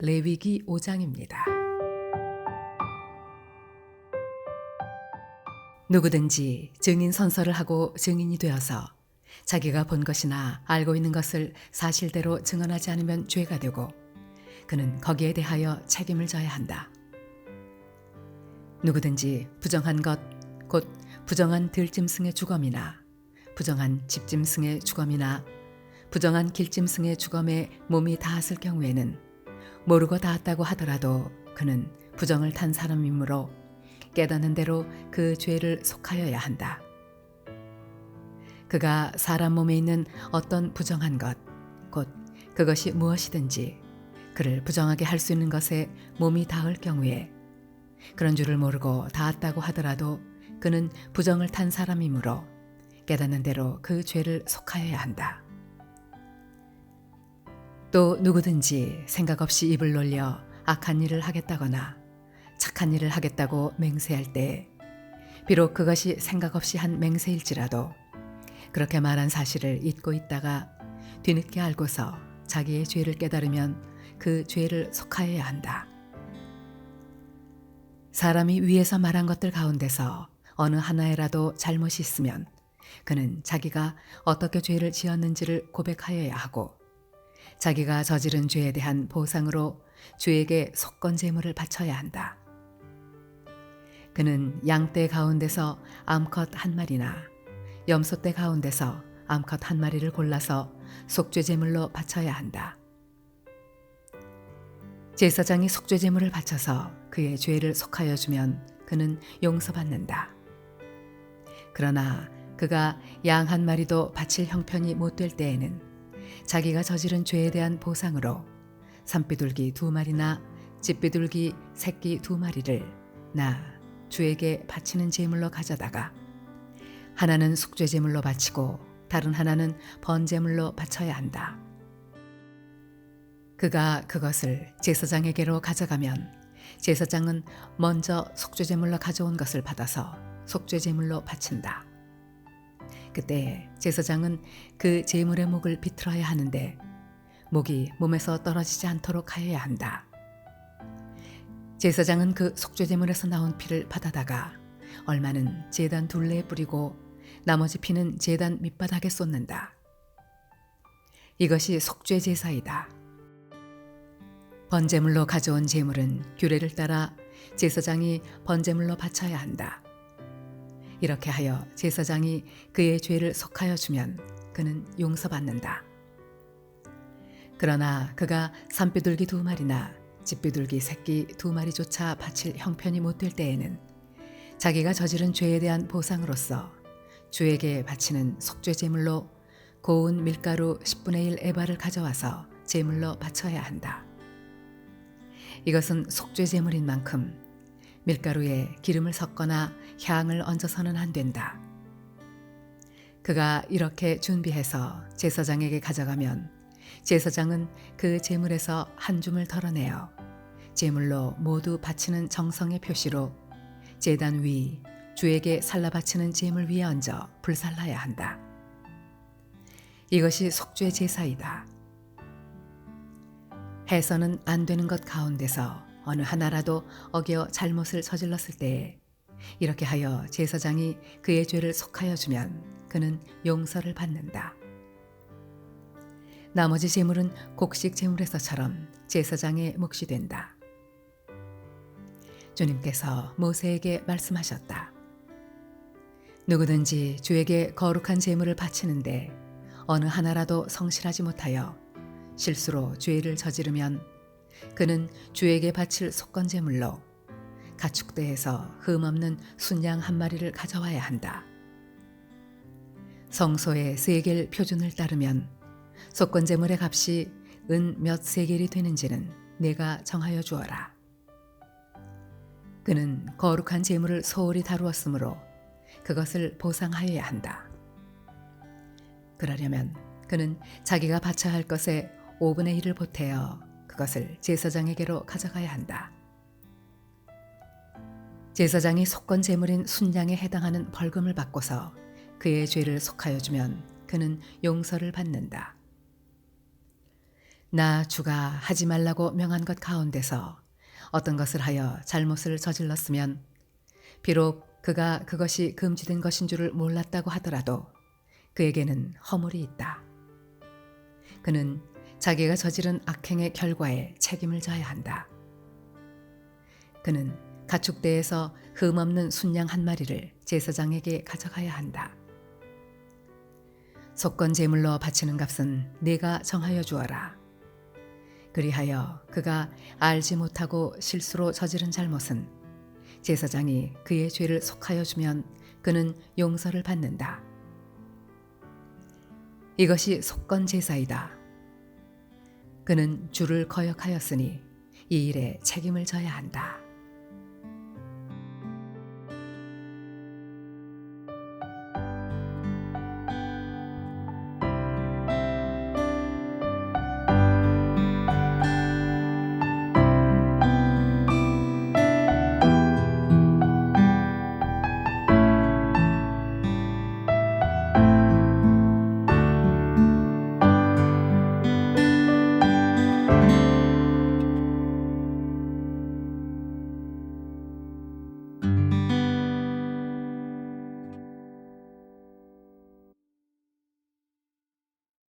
레위기 5장입니다. 누구든지 증인 선서를 하고 증인이 되어서 자기가 본 것이나 알고 있는 것을 사실대로 증언하지 않으면 죄가 되고 그는 거기에 대하여 책임을 져야 한다. 누구든지 부정한 것, 곧 부정한 들짐승의 주검이나 부정한 집짐승의 주검이나 부정한 길짐승의 주검에 몸이 닿았을 경우에는 모르고 닿았다고 하더라도 그는 부정을 탄 사람이므로 깨닫는 대로 그 죄를 속하여야 한다. 그가 사람 몸에 있는 어떤 부정한 것, 곧 그것이 무엇이든지 그를 부정하게 할 수 있는 것에 몸이 닿을 경우에 그런 줄을 모르고 닿았다고 하더라도 그는 부정을 탄 사람이므로 깨닫는 대로 그 죄를 속하여야 한다. 또 누구든지 생각 없이 입을 놀려 악한 일을 하겠다거나 착한 일을 하겠다고 맹세할 때 비록 그것이 생각 없이 한 맹세일지라도 그렇게 말한 사실을 잊고 있다가 뒤늦게 알고서 자기의 죄를 깨달으면 그 죄를 속하여야 한다. 사람이 위에서 말한 것들 가운데서 어느 하나에라도 잘못이 있으면 그는 자기가 어떻게 죄를 지었는지를 고백하여야 하고 자기가 저지른 죄에 대한 보상으로 주에게 속건 제물을 바쳐야 한다. 그는 양떼 가운데서 암컷 한 마리나 염소떼 가운데서 암컷 한 마리를 골라서 속죄 제물로 바쳐야 한다. 제사장이 속죄 제물을 바쳐서 그의 죄를 속하여 주면 그는 용서받는다. 그러나 그가 양 한 마리도 바칠 형편이 못 될 때에는 자기가 저지른 죄에 대한 보상으로 산비둘기 2마리나 집비둘기 새끼 2마리를 나 주에게 바치는 제물로 가져다가 하나는 속죄 제물로 바치고 다른 하나는 번제물로 바쳐야 한다. 그가 그것을 제사장에게로 가져가면 제사장은 먼저 속죄 제물로 가져온 것을 받아서 속죄 제물로 바친다. 그때 제사장은 그 제물의 목을 비틀어야 하는데 목이 몸에서 떨어지지 않도록 하여야 한다. 제사장은 그 속죄 제물에서 나온 피를 받아다가 얼마는 제단 둘레에 뿌리고 나머지 피는 제단 밑바닥에 쏟는다. 이것이 속죄 제사이다. 번제물로 가져온 제물은 규례를 따라 제사장이 번제물로 바쳐야 한다. 이렇게 하여 제사장이 그의 죄를 속하여 주면 그는 용서받는다. 그러나 그가 산비둘기 2마리나 집비둘기 새끼 2마리조차 바칠 형편이 못 될 때에는 자기가 저지른 죄에 대한 보상으로서 주에게 바치는 속죄 제물로 고운 밀가루 10분의 1 에바를 가져와서 제물로 바쳐야 한다. 이것은 속죄 제물인 만큼 밀가루에 기름을 섞거나 향을 얹어서는 안 된다. 그가 이렇게 준비해서 제사장에게 가져가면 제사장은 그 제물에서 한 줌을 덜어내어 제물로 모두 바치는 정성의 표시로 제단 위 주에게 살라 바치는 제물 위에 얹어 불살라야 한다. 이것이 속죄 제사이다. 해서는 안 되는 것 가운데서 어느 하나라도 어겨 잘못을 저질렀을 때에 이렇게 하여 제사장이 그의 죄를 속하여 주면 그는 용서를 받는다. 나머지 제물은 곡식 제물에서처럼 제사장의 몫이 된다. 주님께서 모세에게 말씀하셨다. 누구든지 주에게 거룩한 제물을 바치는데 어느 하나라도 성실하지 못하여 실수로 죄를 저지르면 그는 주에게 바칠 속건제물로 가축대에서 흠없는 순양 한 마리를 가져와야 한다. 성소의 세겔 표준을 따르면 속건제물의 값이 은 몇 세겔이 되는지는 내가 정하여 주어라. 그는 거룩한 제물을 소홀히 다루었으므로 그것을 보상하여야 한다. 그러려면 그는 자기가 바쳐야 할 것의 5분의 1을 보태어 그것을 제사장에게로 가져가야 한다. 제사장이 속건 제물인 순양에 해당하는 벌금을 받고서 그의 죄를 속하여 주면 그는 용서를 받는다. 나 주가 하지 말라고 명한 것 가운데서 어떤 것을 하여 잘못을 저질렀으면 비록 그가 그것이 금지된 것인 줄을 몰랐다고 하더라도 그에게는 허물이 있다. 그는 자기가 저지른 악행의 결과에 책임을 져야 한다. 그는 가축대에서 흠없는 순양 한 마리를 제사장에게 가져가야 한다. 속건 제물로 바치는 값은 네가 정하여 주어라. 그리하여 그가 알지 못하고 실수로 저지른 잘못은 제사장이 그의 죄를 속하여 주면 그는 용서를 받는다. 이것이 속건 제사이다. 그는 주를 거역하였으니 이 일에 책임을 져야 한다.